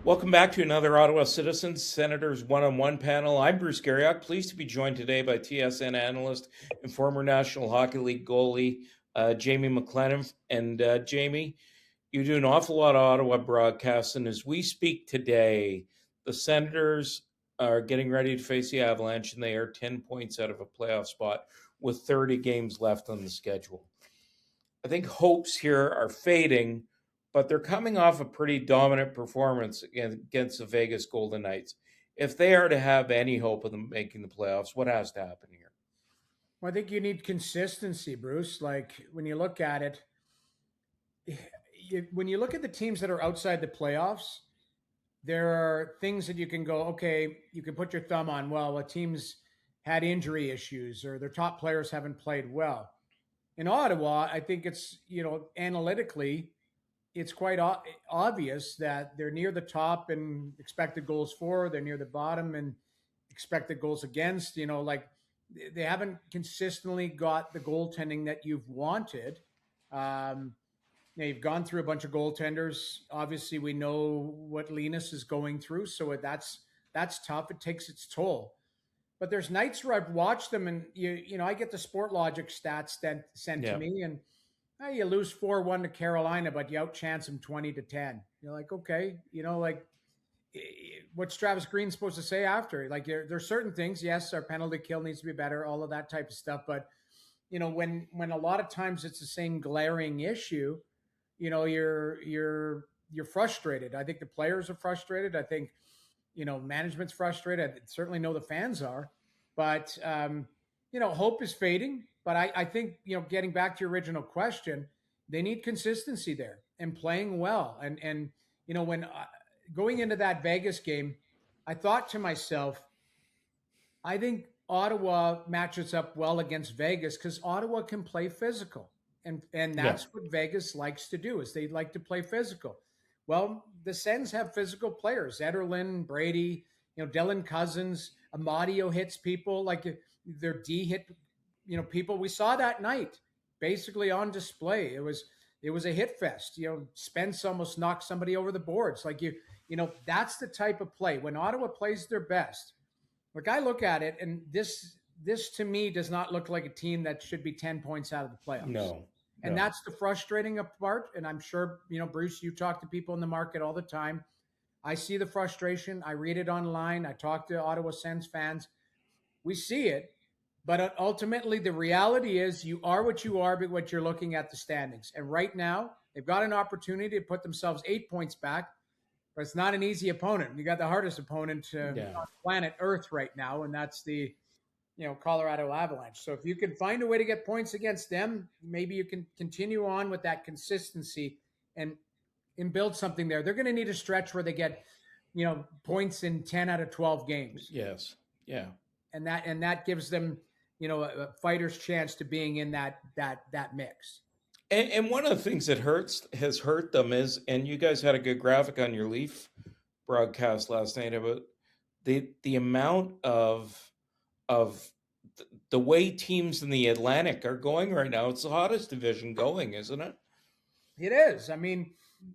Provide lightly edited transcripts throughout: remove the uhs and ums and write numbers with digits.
Welcome back to another Ottawa Citizens Senators one-on-one panel. I'm Bruce Garrioch, pleased to be joined today by TSN analyst and former National Hockey League goalie Jamie McLennan. And Jamie, you do an awful lot of Ottawa broadcasts, and as we speak today, the Senators are getting ready to face the Avalanche, and they are 10 points out of a playoff spot with 30 games left on the schedule. I think hopes here are fading, but they're coming off a pretty dominant performance against the Vegas Golden Knights. If they are to have any hope of them making the playoffs, what has to happen here? Well, I think you need consistency, Bruce. Like when you look at it, when you look at the teams that are outside the playoffs, there are things that you can go, okay, you can put your thumb on, well, a team's had injury issues or their top players haven't played well. In Ottawa, I think it's, analytically, it's quite obvious that they're near the top in expected goals for, they're near the bottom and expected goals against, they haven't consistently got the goaltending that you've wanted. You've gone through a bunch of goaltenders. Obviously, we know what Linus is going through, so that's tough. It takes its toll. But there's nights where I've watched them, and I get the Sport Logic stats sent to me, and you lose 4-1 to Carolina, but you outchance them 20-10. You're like, okay, what's Travis Green supposed to say after? Like, there's certain things. Yes, our penalty kill needs to be better, all of that type of stuff. But when a lot of times it's the same glaring issue, you're frustrated. I think the players are frustrated. I think management's frustrated. I certainly know the fans are, but hope is fading. But I think getting back to your original question, they need consistency there and playing well. And when going into that Vegas game, I thought to myself, I think Ottawa matches up well against Vegas because Ottawa can play physical. And that's what Vegas likes to do, is they like to play physical. Well, the Sens have physical players. Ederlin, Brady, Dylan Cousins, Amadio hits people. Like their D hit, people. We saw that night basically on display. It was a hit fest. Spence almost knocked somebody over the boards. Like that's the type of play. When Ottawa plays their best, like I look at it, and this to me does not look like a team that should be 10 points out of the playoffs. No. And that's the frustrating part. And I'm sure, Bruce, you talk to people in the market all the time. I see the frustration. I read it online. I talk to Ottawa Sens fans. We see it. But ultimately, the reality is you are what you are, but what you're looking at the standings. And right now, they've got an opportunity to put themselves 8 points back. But it's not an easy opponent. You got the hardest opponent on planet Earth right now, and that's the Colorado Avalanche. So if you can find a way to get points against them, maybe you can continue on with that consistency and build something there. They're going to need a stretch where they get, points in 10 out of 12 games. Yes. Yeah. And that gives them, a fighter's chance to being in that mix. And one of the things that has hurt them is, and you guys had a good graphic on your Leaf broadcast last night about the amount of the way teams in the Atlantic are going right now. It's the hottest division going, isn't it? It is. I mean,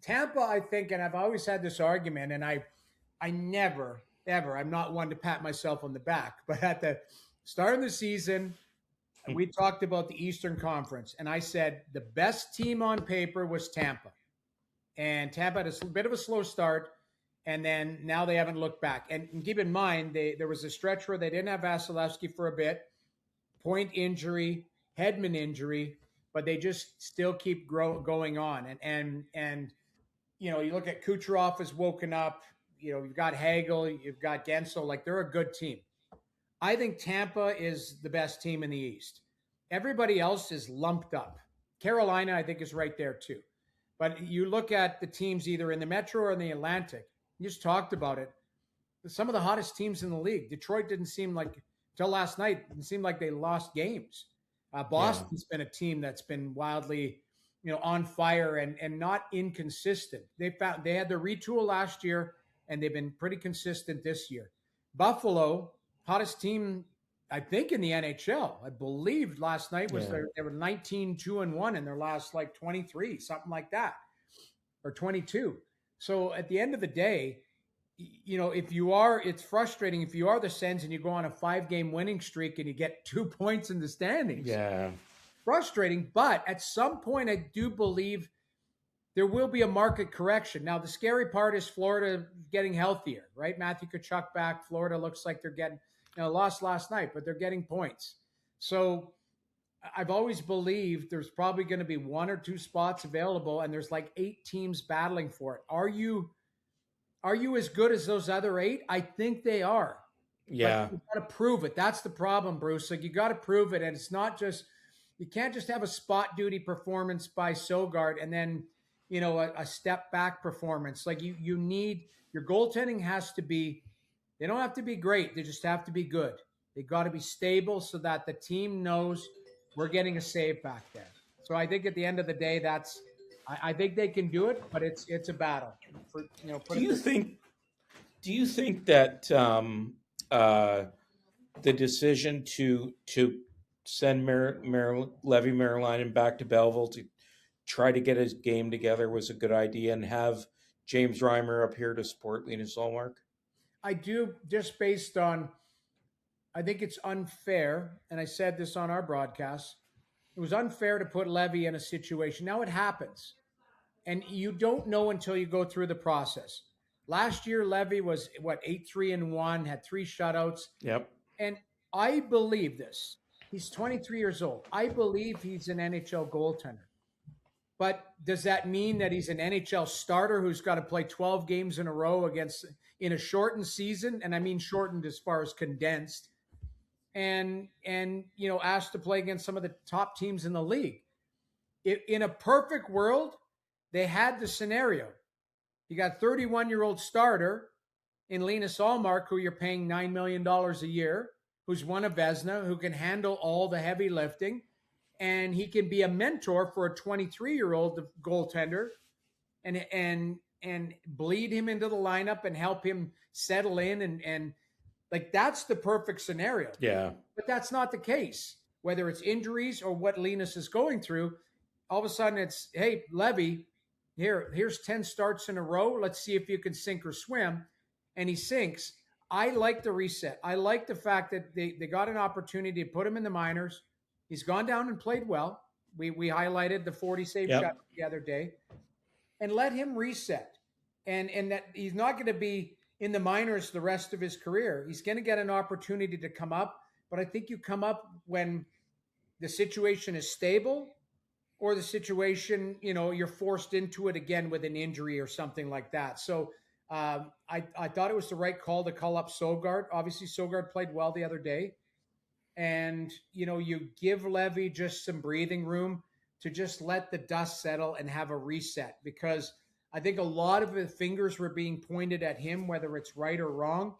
Tampa, I think, and I've always had this argument, and I never, ever, I'm not one to pat myself on the back, but at the start of the season, we talked about the Eastern Conference, and I said the best team on paper was Tampa. And Tampa had a bit of a slow start, and then now they haven't looked back. And keep in mind, there was a stretch where they didn't have Vasilevsky for a bit, point injury, Hedman injury, but they just still keep going on. And you look at Kucherov has woken up. You've got Hagel, you've got Gensel. Like, they're a good team. I think Tampa is the best team in the East. Everybody else is lumped up. Carolina, I think, is right there too. But you look at the teams either in the Metro or in the Atlantic. You just talked about it. Some of the hottest teams in the league. Detroit didn't seem like, till last night, didn't seem like they lost games. Boston's been a team that's been wildly, on fire and not inconsistent. They had their retool last year, and they've been pretty consistent this year. Buffalo, hottest team, I think, in the NHL. I believe last night was they were 19-2-1 in their last 23, something like that, or 22. So at the end of the day, if you are, it's frustrating if you are the Sens and you go on a 5-game winning streak and you get 2 points in the standings. Yeah. Frustrating, but at some point, I do believe there will be a market correction. Now, the scary part is Florida getting healthier, right? Matthew Tkachuk back. Florida looks like they're getting, lost last night, but they're getting points. So I've always believed there's probably going to be 1 or 2 spots available, and there's like 8 teams battling for it. Are you as good as those other 8? I think they are. Yeah. But you got to prove it. That's the problem, Bruce. Like, you got to prove it, and it's not just, you can't just have a spot duty performance by Sogard and then a step back performance. Like, you need, your goaltending has to be, they don't have to be great. They just have to be good. They got to be stable so that the team knows we're getting a save back there. So I think at the end of the day, I think they can do it, but it's a battle. Do you think that the decision to send Leevi Merilainen back to Belleville to try to get his game together was a good idea, and have James Reimer up here to support Linus Ullmark? I do, just based on, I think it's unfair, and I said this on our broadcast, it was unfair to put Leevi in a situation. Now it happens, and you don't know until you go through the process. Last year, Leevi was, 8-3-1, had 3 shutouts. Yep. And I believe this. He's 23 years old. I believe he's an NHL goaltender. But does that mean that he's an NHL starter who's got to play 12 games in a row in a shortened season? And I mean shortened as far as condensed. And asked to play against some of the top teams in the league. In a perfect world, they had the scenario. You got 31-year-old starter in Linus Ullmark, who you're paying $9 million a year, who's won a Vezina, who can handle all the heavy lifting, and he can be a mentor for a 23-year-old goaltender and bleed him into the lineup and help him settle in and like, that's the perfect scenario. Yeah. But that's not the case. Whether it's injuries or what Linus is going through, all of a sudden it's, hey, Leevi, here's 10 starts in a row. Let's see if you can sink or swim. And he sinks. I like the reset. I like the fact that they got an opportunity to put him in the minors. He's gone down and played well. We highlighted the 40 save shot the other day. And let him reset. And that he's not going to be in the minors the rest of his career. He's going to get an opportunity to come up. But I think you come up when the situation is stable, or the situation, you're forced into it again with an injury or something like that. So I thought it was the right call to call up Sogard. Obviously, Sogard played well the other day. And, you give Leevi just some breathing room to just let the dust settle and have a reset. Because I think a lot of the fingers were being pointed at him, whether it's right or wrong.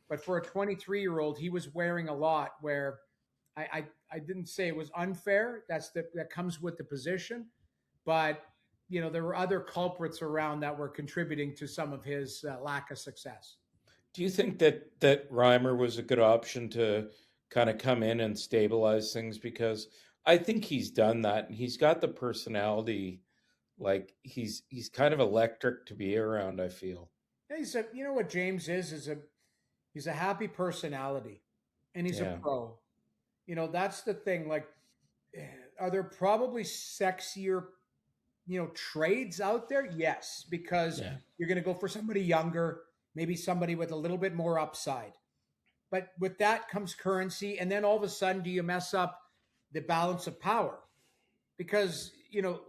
But for a 23-year-old, he was wearing a lot where I didn't say it was unfair. That comes with the position. But, there were other culprits around that were contributing to some of his lack of success. Do you think that Reimer was a good option to kind of come in and stabilize things? Because I think he's done that, and he's got the personality. Like, he's kind of electric to be around, I feel. Yeah, what James is he's a happy personality, and he's a pro. That's the thing. Like, are there probably sexier, trades out there? Yes, because you're going to go for somebody younger, maybe somebody with a little bit more upside. But with that comes currency, and then all of a sudden, do you mess up the balance of power? Because,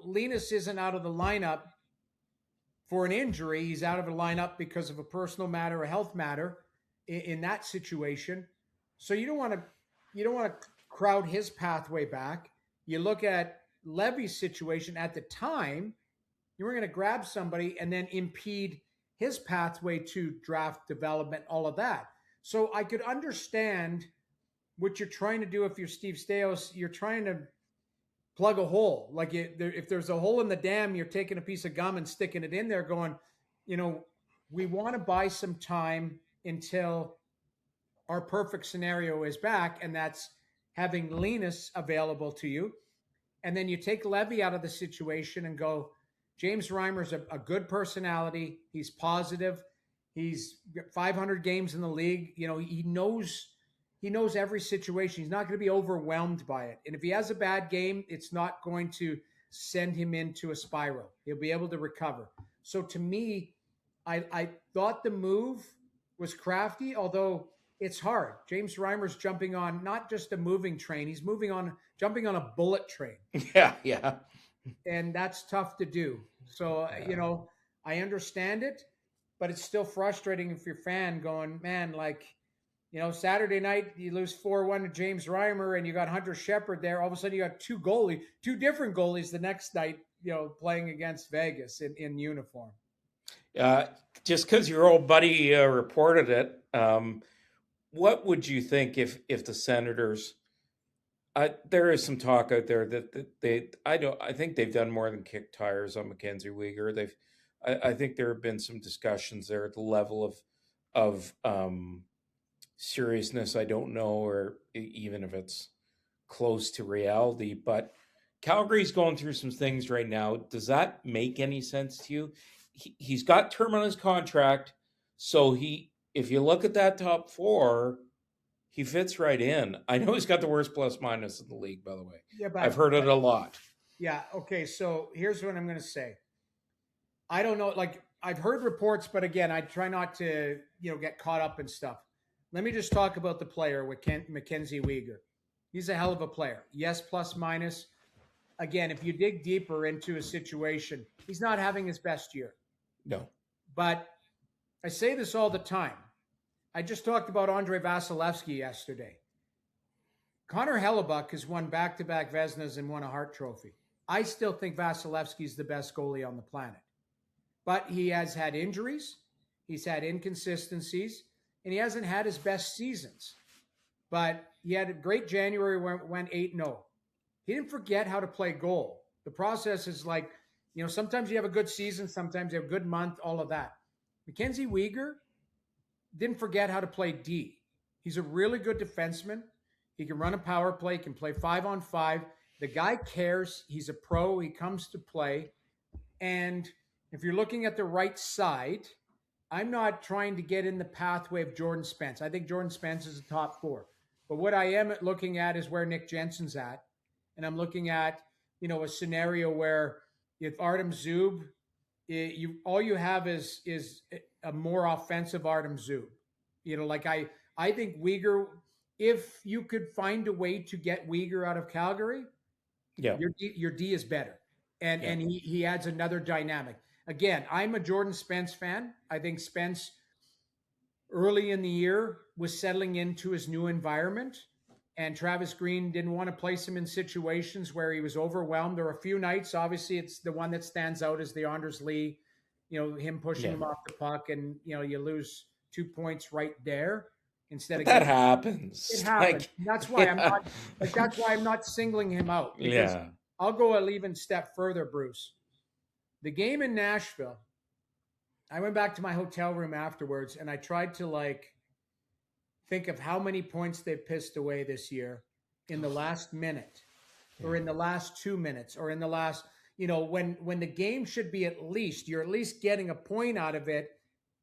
Linus isn't out of the lineup for an injury. He's out of the lineup because of a personal matter, a health matter in that situation. So you don't want to crowd his pathway back. You look at Leevi's situation at the time, you were going to grab somebody and then impede his pathway to draft development, all of that. So I could understand what you're trying to do. If you're Steve Staios, you're trying to plug a hole. Like, if there's a hole in the dam, you're taking a piece of gum and sticking it in there going, we want to buy some time until our perfect scenario is back, and that's having Linus available to you. And then you take Leevi out of the situation and go, James Reimer's a good personality. He's positive. He's got 500 games in the league. You know, he knows every situation. He's not going to be overwhelmed by it. And if he has a bad game, it's not going to send him into a spiral. He'll be able to recover. So to me, I thought the move was crafty, although it's hard. James Reimer's jumping on not just a moving train, he's jumping on a bullet train. Yeah. And that's tough to do. So, you know, I understand it, but it's still frustrating if you're a fan going, man, like, you know, Saturday night you lose 4-1 to James Reimer and you got Hunter Shepard there. All of a sudden you got two different goalies the next night, you know, playing against Vegas in uniform. Just because your old buddy reported it, what would you think if the Senators? There is some talk out there that I think they've done more than kick tires on Mackenzie Weegar. I think there have been some discussions there at the level of seriousness. I don't know, or even if it's close to reality, but Calgary's going through some things right now. Does that make any sense to you? He's got term on his contract, so if you look at that top four, he fits right in. I know he's got the worst plus minus in the league, by the way. Yeah, but I've heard it a lot. Yeah. Okay. So here's what I'm going to say. I don't know. Like, I've heard reports, but again, I try not to, you know, get caught up in stuff. Let me just talk about the player with Mackenzie Weegar. He's a hell of a player. Yes, plus minus. Again, if you dig deeper into a situation, he's not having his best year. No. But I say this all the time. I just talked about Andrei Vasilevsky yesterday. Connor Hellebuyck has won back-to-back Vezinas and won a Hart Trophy. I still think Vasilevsky is the best goalie on the planet. But he has had injuries, he's had inconsistencies, and he hasn't had his best seasons. But he had a great January where it went 8-0. He didn't forget how to play goal. The process is like, you know, sometimes you have a good season, sometimes you have a good month, all of that. Mackenzie Weegar didn't forget how to play D. He's a really good defenseman. He can run a power play, can play 5-on-5. The guy cares. He's a pro. He comes to play. And if you're looking at the right side, I'm not trying to get in the pathway of Jordan Spence. I think Jordan Spence is a top four. But what I am looking at is where Nick Jensen's at. And I'm looking at, you know, a scenario where if Artem Zub, all you have is a more offensive Artem Zub. You know, like I think Weegar, if you could find a way to get Weegar out of Calgary, yeah, your D is better. And he adds another dynamic. Again, I'm a Jordan Spence fan. I think Spence early in the year was settling into his new environment. And Travis Green didn't want to place him in situations where he was overwhelmed. There were a few nights, obviously, it's the one that stands out is the Anders Lee, you know, him pushing him off the puck, and, you know, you lose 2 points right there instead of that happens. It happens. That's why I'm not singling him out. Because I'll go an even step further, Bruce. The game in Nashville, I went back to my hotel room afterwards and I tried to think of how many points they've pissed away this year in the last minute or in the last 2 minutes or in the last, you know, when the game should be you're at least getting a point out of it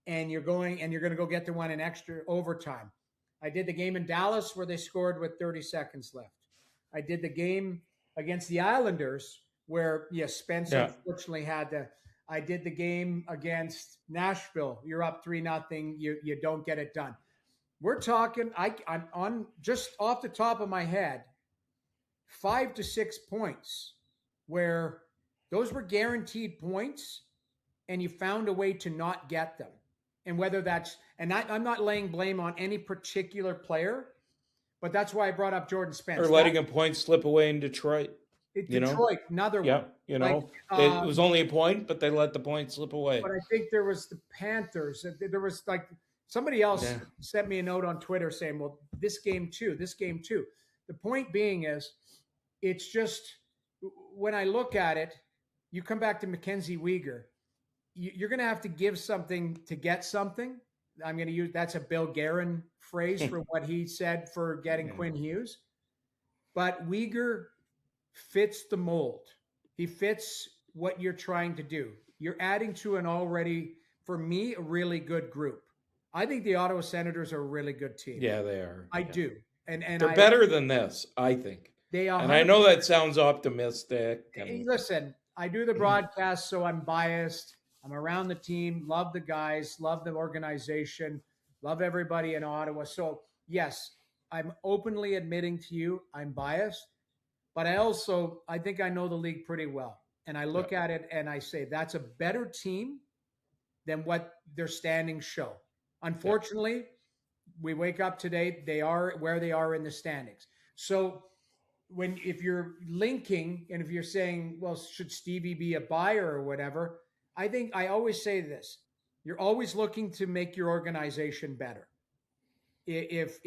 and you're going to go get the one in extra overtime. I did the game in Dallas where they scored with 30 seconds left. I did the game against the Islanders where, Spence unfortunately had to. I did the game against Nashville. You're up 3-0. You don't get it done. We're talking, I'm on just off the top of my head, 5 to 6 points where those were guaranteed points and you found a way to not get them. And whether that's, and I'm not laying blame on any particular player, but that's why I brought up Jordan Spence. Or letting a point slip away in Detroit. Detroit, another one. You know, it was only a point, but they let the point slip away. But I think there was the Panthers. There was somebody else sent me a note on Twitter saying, well, this game too. The point being is, it's just, when I look at it, you come back to Mackenzie Weegar, you're going to have to give something to get something. I'm going to use, that's a Bill Guerin phrase for what he said for getting Quinn Hughes. But Weegar fits the mold. He fits what you're trying to do. You're adding to an already for me, a really good group. I think the Ottawa Senators are a really good team. Yeah, they are. I do. And they're better than this, I think. They are. And I know that sounds optimistic. Listen, I do the broadcast, so I'm biased. I'm around the team, love the guys, love the organization, love everybody in Ottawa. So, yes, I'm openly admitting to you I'm biased, but I think I know the league pretty well. And I look at it and I say that's a better team than what their standings show. Unfortunately, we wake up today, they are where they are in the standings. So, if you're linking and if you're saying, well, should Stevie be a buyer or whatever, I think I always say this: you're always looking to make your organization better. If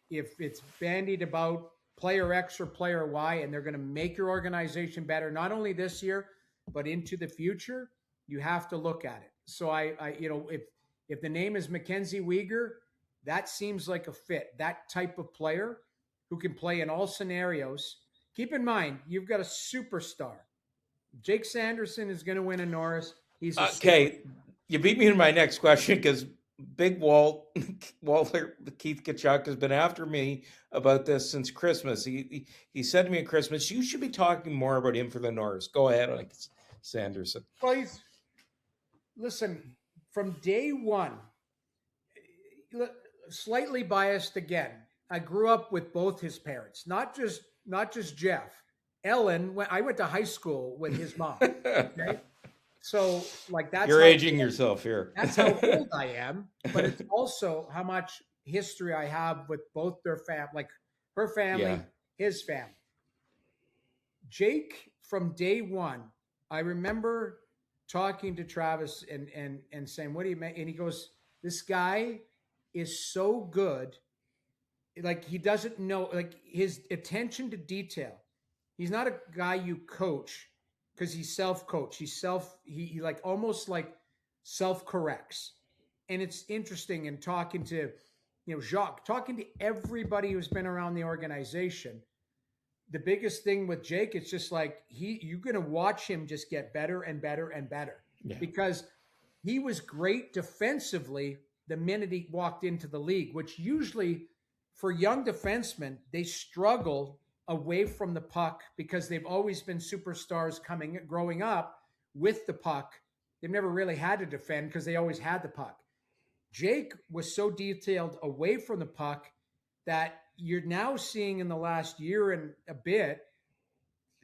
it's bandied about player X or player Y, and they're going to make your organization better, not only this year but into the future, you have to look at it. So if the name is Mackenzie Weegar, that seems like a fit. That type of player who can play in all scenarios. Keep in mind, you've got a superstar. Jake Sanderson is going to win a Norris. He's okay. You beat me to my next question because Big Walter Keith Kachuk has been after me about this since Christmas. He said to me at Christmas, you should be talking more about him for the Norris. Go ahead, Sanderson. Well, listen, from day one, slightly biased again. I grew up with both his parents, not just Jeff. Ellen, I went to high school with his mom. Okay? So that's you're aging yourself here. That's how old I am, but it's also how much history I have with both their family, like her family, his family. Jake, from day one, I remember talking to Travis and saying, "What do you mean?" And he goes, "This guy is so good." Like he doesn't know, like his attention to detail. He's not a guy you coach because he's self-coach. He like almost like self-corrects. And it's interesting in talking to, Jacques, talking to everybody who's been around the organization. The biggest thing with Jake, it's just like you're going to watch him just get better and better and better because he was great defensively the minute he walked into the league, which usually for young defensemen, they struggle away from the puck because they've always been superstars growing up with the puck. They've never really had to defend because they always had the puck. Jake was so detailed away from the puck that you're now seeing in the last year and a bit,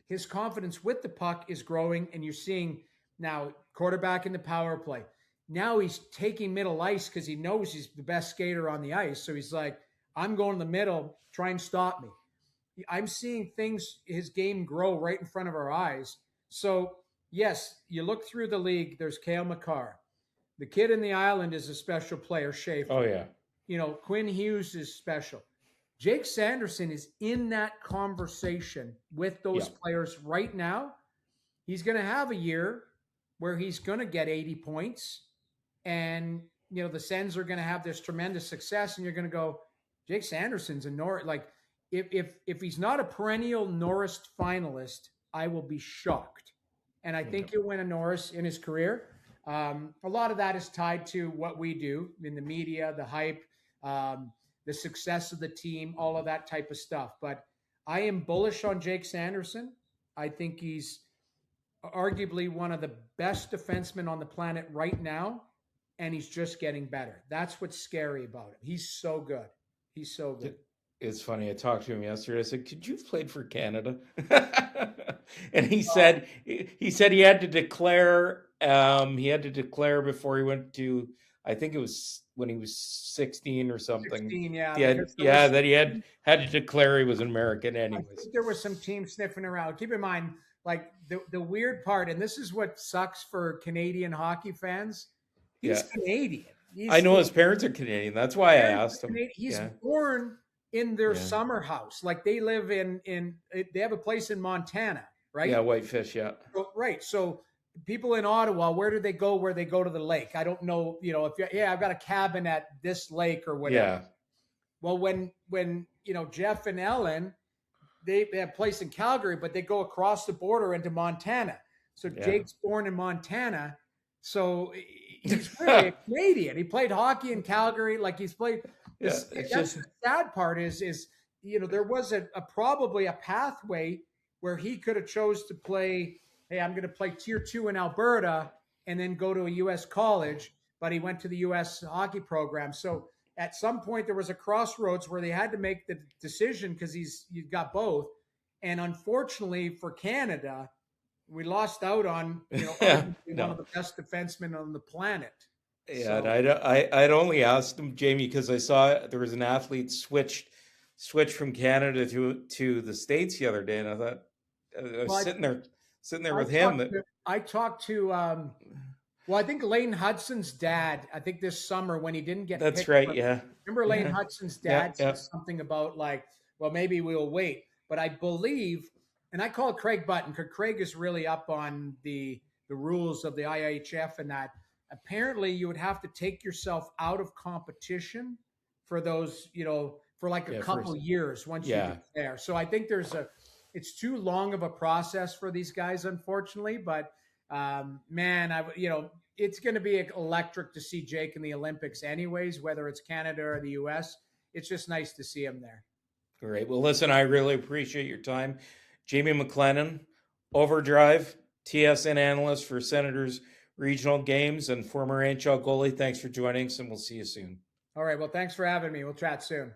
his confidence with the puck is growing, and you're seeing now quarterback in the power play. Now he's taking middle ice because he knows he's the best skater on the ice. So he's like, I'm going to the middle, try and stop me. I'm seeing his game grow right in front of our eyes. So, yes, you look through the league, there's Cale Makar. The kid in the island is a special player, Schaefer. Oh, yeah. Quinn Hughes is special. Jake Sanderson is in that conversation with those players right now. He's going to have a year where he's going to get 80 points. And, the Sens are going to have this tremendous success. And you're going to go, Jake Sanderson's a Norris. Like, if he's not a perennial Norris finalist, I will be shocked. And I think he'll win a Norris in his career. A lot of that is tied to what we do in the media, the hype, the success of the team, all of that type of stuff. But I am bullish on Jake Sanderson. I think he's arguably one of the best defensemen on the planet right now, and he's just getting better. That's what's scary about him. He's so good. He's so good. It's funny. I talked to him yesterday. I said, "Could you have played for Canada?" And he said he had to declare. He had to declare before he went to. I think it was when he was 16 or something. 16, yeah. That he had to declare he was an American anyways. I think there was some teams sniffing around. Keep in mind, like the weird part, and this is what sucks for Canadian hockey fans. He's Canadian. I know his parents are Canadian. That's why I asked him. He's born in their summer house. Like they live they have a place in Montana, right? Yeah, Whitefish, yeah. Right. So people in Ottawa, where do they go? Where they go to the lake? I don't know, I've got a cabin at this lake or whatever. Yeah. Well, when Jeff and Ellen, they have a place in Calgary, but they go across the border into Montana. So Jake's born in Montana. So he's really a Canadian. He played hockey in Calgary. Like he's played. Yeah, That's just the sad part is there was a probably a pathway where he could have chose to play. Hey, I'm going to play tier 2 in Alberta and then go to a U.S. college, but he went to the U.S. hockey program. So at some point there was a crossroads where they had to make the decision because you've got both. And unfortunately for Canada, we lost out on one of the best defensemen on the planet. Yeah, so. And I'd only asked him, Jamie, because I saw there was an athlete switch from Canada to the States the other day, and I thought I was sitting there with him. I talked to I think Lane Hudson's dad. I think this summer when he didn't get that's right. Yeah, remember Lane Hudson's dad said something about well, maybe we'll wait. But I believe, and I call Craig Button because Craig is really up on the rules of the IIHF and that. Apparently, you would have to take yourself out of competition for those, for a couple years once you get there. So I think it's too long of a process for these guys, unfortunately. But it's going to be electric to see Jake in the Olympics, anyways, whether it's Canada or the U.S. It's just nice to see him there. Great. Well, listen, I really appreciate your time. Jamie McLennan, Overdrive, TSN analyst for Senators regional games and former NHL goalie. Thanks for joining us, and we'll see you soon. All right. Well, thanks for having me. We'll chat soon.